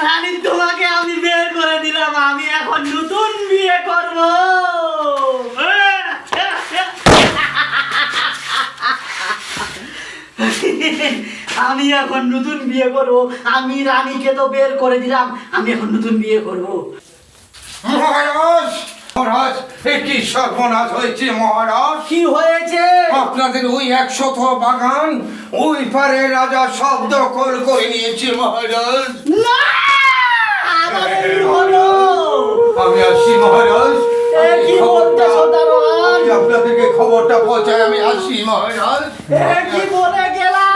রানী তোমাকে আমি বের করে দিলাম, আমি এখন নতুন বিয়ে করব। আমি এখন নতুন বিয়ে করব। আমি রানীকে তো বের করে দিলাম, আমি এখন নতুন বিয়ে করব। মহারাজ, মহারাজ, কি সর্বনাশ হয়েছে মহারাজ? কি হয়েছে? আপনাদের ওই 100 বাগান ওই পারে রাজা সব দখল করে নিয়েছে মহারাজ। না, আমার এই হলো। আমি আসি মহারাজ। এ কি বলতেছো দারোয়ান? আমি আপনাদেরকে খবরটা পৌঁছাই, আমি আসি মহারাজ। এ কি বলে গেলা?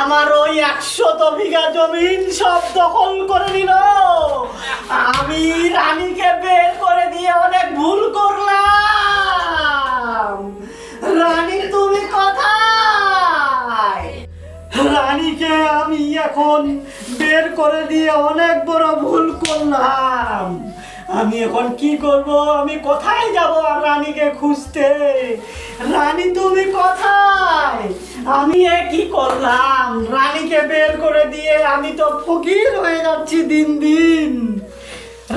আমার ওই 100 বিঘা জমিন সব দখল করে নিল। আমি রানীকে বের করে দিয়ে অনেক ভুল করলাম। রানী তুমি কোথায়? রানীকে আমি এখন বের করে দিয়ে অনেক বড় ভুল করলাম। আমি এখন কি করব? আমি কোথায় যাব আর রানীকে খুঁজতে? রানী তুমি কোথায়? আমি এ কি করলাম? রানীকে বের করে দিয়ে আমি তো ফকির হয়ে যাচ্ছি দিন দিন।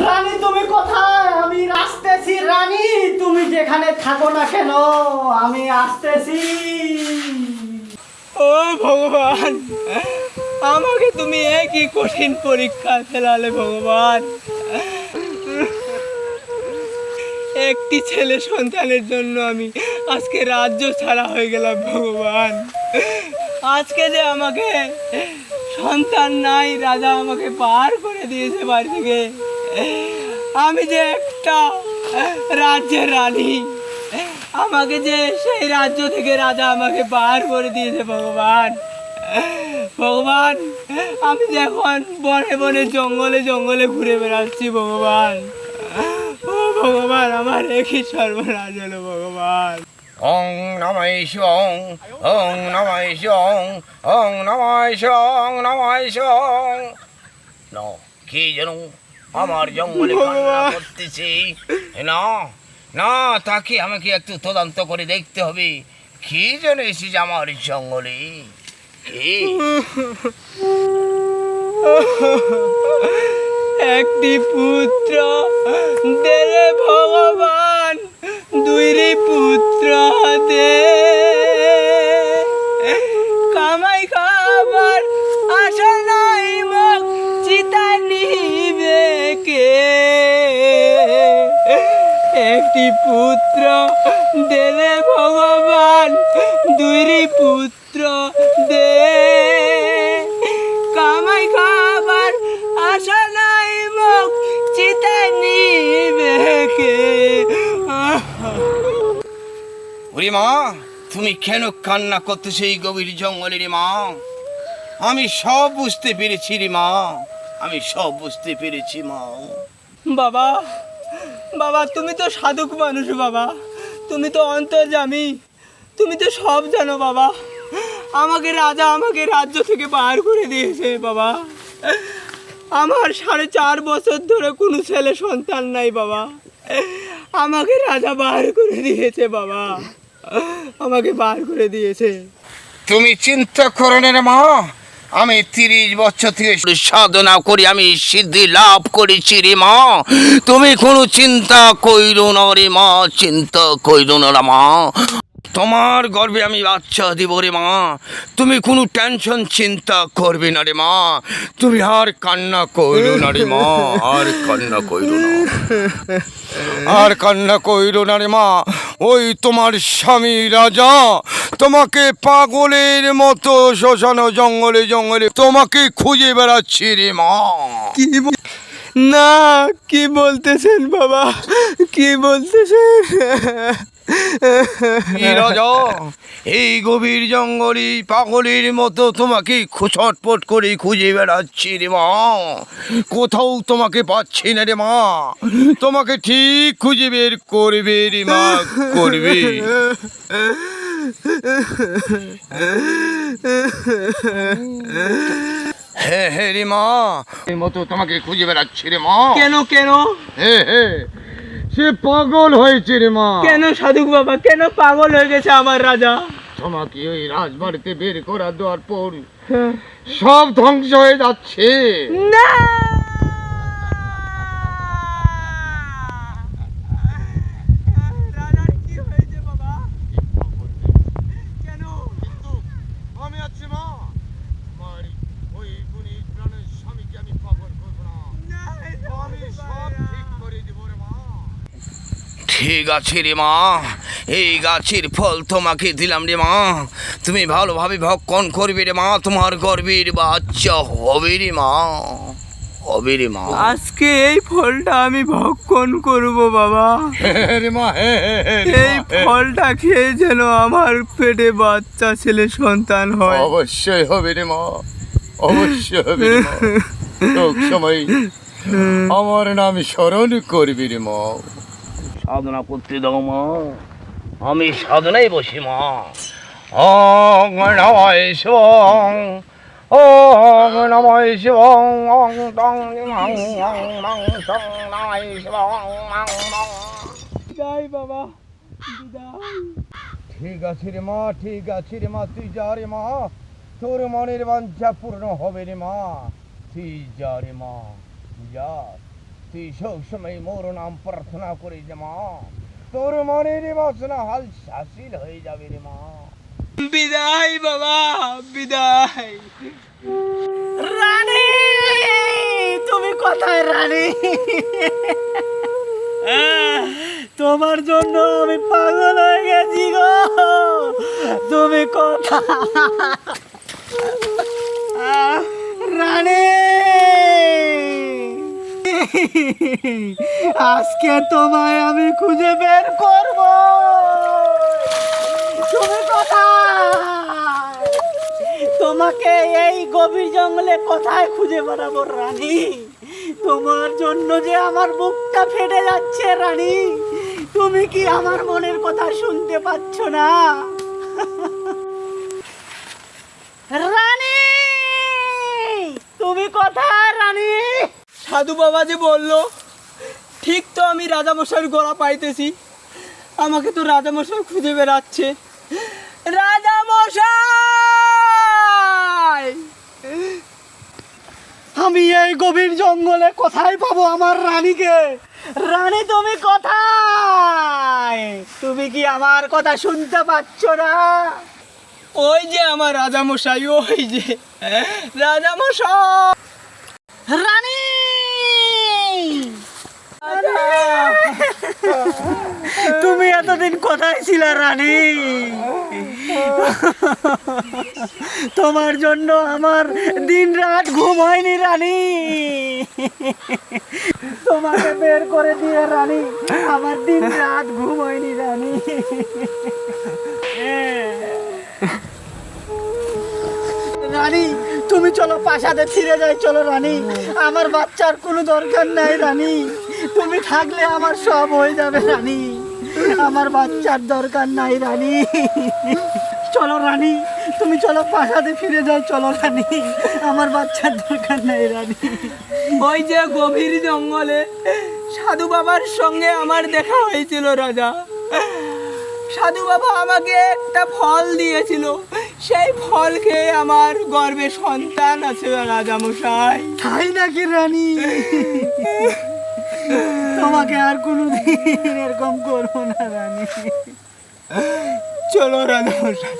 রানী তুমি কোথায়? আমি আসতেছি। রানী তুমি যেখানে থাকো না কেন, আমি আসতেছি। ও ভগবান, আমাকে তুমি একই কঠিন পরীক্ষা ফেলালে ভগবান। একটি ছেলে সন্তানের জন্য আমি আজকে রাজ্য ছাড়া হয়ে গেলাম ভগবান। আজকে যে আমাকে সন্তান নাই, রাজা আমাকে পার করে দিয়েছে বাড়ি থেকে। আমি যে একটা রাজ্যের রানী, আমাকে যে সেই রাজ্য থেকে রাজা আমাকে বার করে দিয়েছে ভগবান। ভগবান, আমি যে এখন বনে বনে জঙ্গলে জঙ্গলে ঘুরে বেড়াচ্ছি ভগবান। ও ভগবান, আমার একই সর্বনাশ হলো ভগবান। ওং নমঃ শিবাং, ওং নমঃ শিবাং, ওং নমঃ শিবাং, নমঃ শিবাং। না, কি যেন আমার জঙ্গলে কান্না করতেছে। না না, তাকে আমাকে একটু তদন্ত করে দেখতে হবে। কি যেন এসেছে আমার জঙ্গলে? কি? একটি পুত্র দেরে ভগবান, দুইটি পুত্র দে। কামাই খাবার আশা নাই মুখ চিতা নিবে কে। একটি পুত্র দেরে ভগবান, দুইটি পুত্র দে। কামাই খাবার আশা নাই মুখ চিতা নিবে কে। ওরে মা, তুমি কেন কান্না করতেছো এই গভীর জঙ্গলে রে মা? আমি সব বুঝতে পেরেছি রে মা, আমি সব বুঝতে পেরেছি মা। বাবা, বাবা তুমি তো সাধক মানুষ বাবা, তুমি তো অন্তর্যামী, তুমি তো সব জানো বাবা। আমাকে রাজা আমাকে রাজ্য থেকে বার করে দিয়েছে বাবা। আমার 4.5 বছর ধরে কোনো ছেলে সন্তান নাই বাবা। আমাকে রাজা বার করে দিয়েছে বাবা, আমাকে বার করে দিয়েছে। তুমি চিন্তা করো না রে মা, আমি 30 বছর থেকে সাধনা করি আমি সিদ্ধি লাভ করেছি রে মা। তুমি কোনো চিন্তা কইরো না রে মা, চিন্তা কইরো না রে মা। তোমার গর্ভে আমি বাচ্চা দিব রে মা, তুমি কোনো টেনশন চিন্তা করবে না রে মা। তুমি আর কান্না কইরো না রে মা, আর কান্না কইরো না, আর কান্না কইরো না রে মা। ওই তোমার স্বামী রাজা তোমাকে পাগলের মতো শ্মশান জঙ্গলে জঙ্গলে তোমাকে খুঁজে বেড়াচ্ছি রে মা। কি না, কি বলতেছেন বাবা, কি বলতেছেন? রাজা এই গভীর জঙ্গলে পাগলের মতো তোমাকে ছটপট করে খুঁজে বেড়াচ্ছি রে মা। কোথাও তোমাকে পাচ্ছি না রে মা। তোমাকে ঠিক খুঁজে বের করবে রে মা, করবে। হ্যাঁ হ্যাঁ রে মা, এই মতো তোমাকে খুঁজে বেড়াচ্ছি রে মা। কেন কেন? হ্যাঁ হ্যাঁ, সে পাগল হয়েছে রে মা। কেন সাধুক বাবা, কেন পাগল হয়ে গেছে আমার রাজা? আমাকে ওই রাজবাড়িতে বের করে দেওয়ার পর সব ধ্বংস হয়ে যাচ্ছে। না রাজার কি হয়েছে বাবা? কেন? আমি আছি মা, আমার ওই গুণী প্রাণের স্বামীকে আমি পাগল করবো না, আমি সব ঠিক করে দেবো রে মা। ঠিক আছে রে মা, এই গাছের ফল তোমাকে দিলাম রে মা, তুমি ভালোভাবে ভক্ষণ করবে রে মা, তোমার গর্ভের বাচ্চা হবে রে মা, হবে রে মা। আজকে এই ফলটা আমি ভক্ষণ করব বাবা। রে মা, এই ফলটা খেয়ে যেন আমার পেটে বাচ্চা ছেলে সন্তান হয়। অবশ্যই হবে রে মা, অবশ্যই হবে রে মা। সব সময় আমার নাম স্মরণ করবি রে মা। সাধনা করতে দাও মা, আমি সাধনায় বসি মা। ওং নমঃ শিবং, ওং নমঃ শিবং, ওং টং নং নং নং সং নমঃ শিবং নং নং। যাই বাবা, বিদায়। ঠিক আছে রে মা, ঠিক আছে রে মা, তুই যা রে মা, তোর মনের বাঞ্ছা পূর্ণ হবে রে মা, তুই যা রে মা, যা, তুই সব সময় মোর নাম প্রার্থনা করিস রে মা, তোর মনের বাসনা হাসিল হয়ে যাবে রে মা। বিদায় বাবা, বিদায়। রানী, তুমি কোথায় রানী? তোমার জন্য আমি পাগল হয়ে গেছি গো, তুমি কোথায় রানী? আজকে তোমায় আমি খুঁজে বের করব, তুমি কোথায়? তোমাকে এই গভীর জঙ্গলে কোথায় খুঁজে বেড়াবো রানী? তোমার জন্য যে আমার বুকটা ফেটে যাচ্ছে রানী, তুমি কি আমার মনের কথা শুনতে পাচ্ছ না? রানী, তুমি কোথায় রানী? সাধু বাবা যে বললো ঠিক তো, আমি রাজামশাইয়ের গলা পাইতেছি, আমাকে তো রাজামশাই খুঁজে বেড়াচ্ছে। রাজামশাই, আমি এই গভীর জঙ্গলে কোথায় পাবো আমার রানীকে? রানী, তুমি কোথায়? তুমি কি আমার কথা শুনতে পাচ্ছ না? ওই যে আমার রাজামশাই, ওই যে রাজামশাই। রানী, তুমি এতদিন কোথায় ছিলে রানী? তোমার জন্য আমার দিন রাত ঘুম হয়নি রানী, তোমাকে বের করে দিয়ে রানী আমার দিন রাত ঘুম হয়নি রানী। রানী, তুমি চলো প্রাসাদে ফিরে যাই, চলো রানী, আমার বাচ্চার কোনো দরকার নাই রানী, তুমি থাকলে আমার সব হয়ে যাবে রানী, আমার বাচ্চার দরকার নাই রানী। চলো রানী, তুমি চলো প্রাসাদে ফিরে যাই, চলো রানী, আমার বাচ্চার দরকার নাই রানী। ওই যে গভীর জঙ্গলে সাধু বাবার সঙ্গে আমার দেখা হয়েছিল রাজা। সাধু বাবা আমাকে একটা ফল দিয়েছিল, সেই ফল খেয়ে আমার গর্ভে সন্তান আছে রাজামশাই। তাই নাকি রানী? তোমাকে আর কোনোদিন এরকম করবো না রানী। চলো রাজামশাই,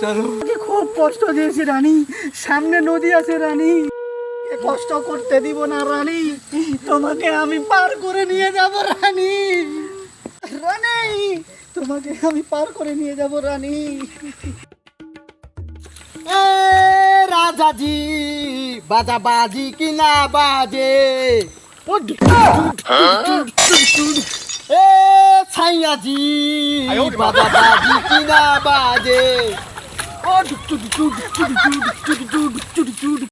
চলো। তোমাকে খুব কষ্ট দিয়েছি রানী, সামনে নদী আছে রানী, কষ্ট করতে দিব না রানী, তোমাকে আমি পার করে নিয়ে যাব রানী। রানী, তোমাকে আমি পার করে নিয়ে যাব রানী। এ রাজাজি, বাজা বাজি কি না বাজে? এ ছাইয়াজি, বাজা বাজি কি না বাজে?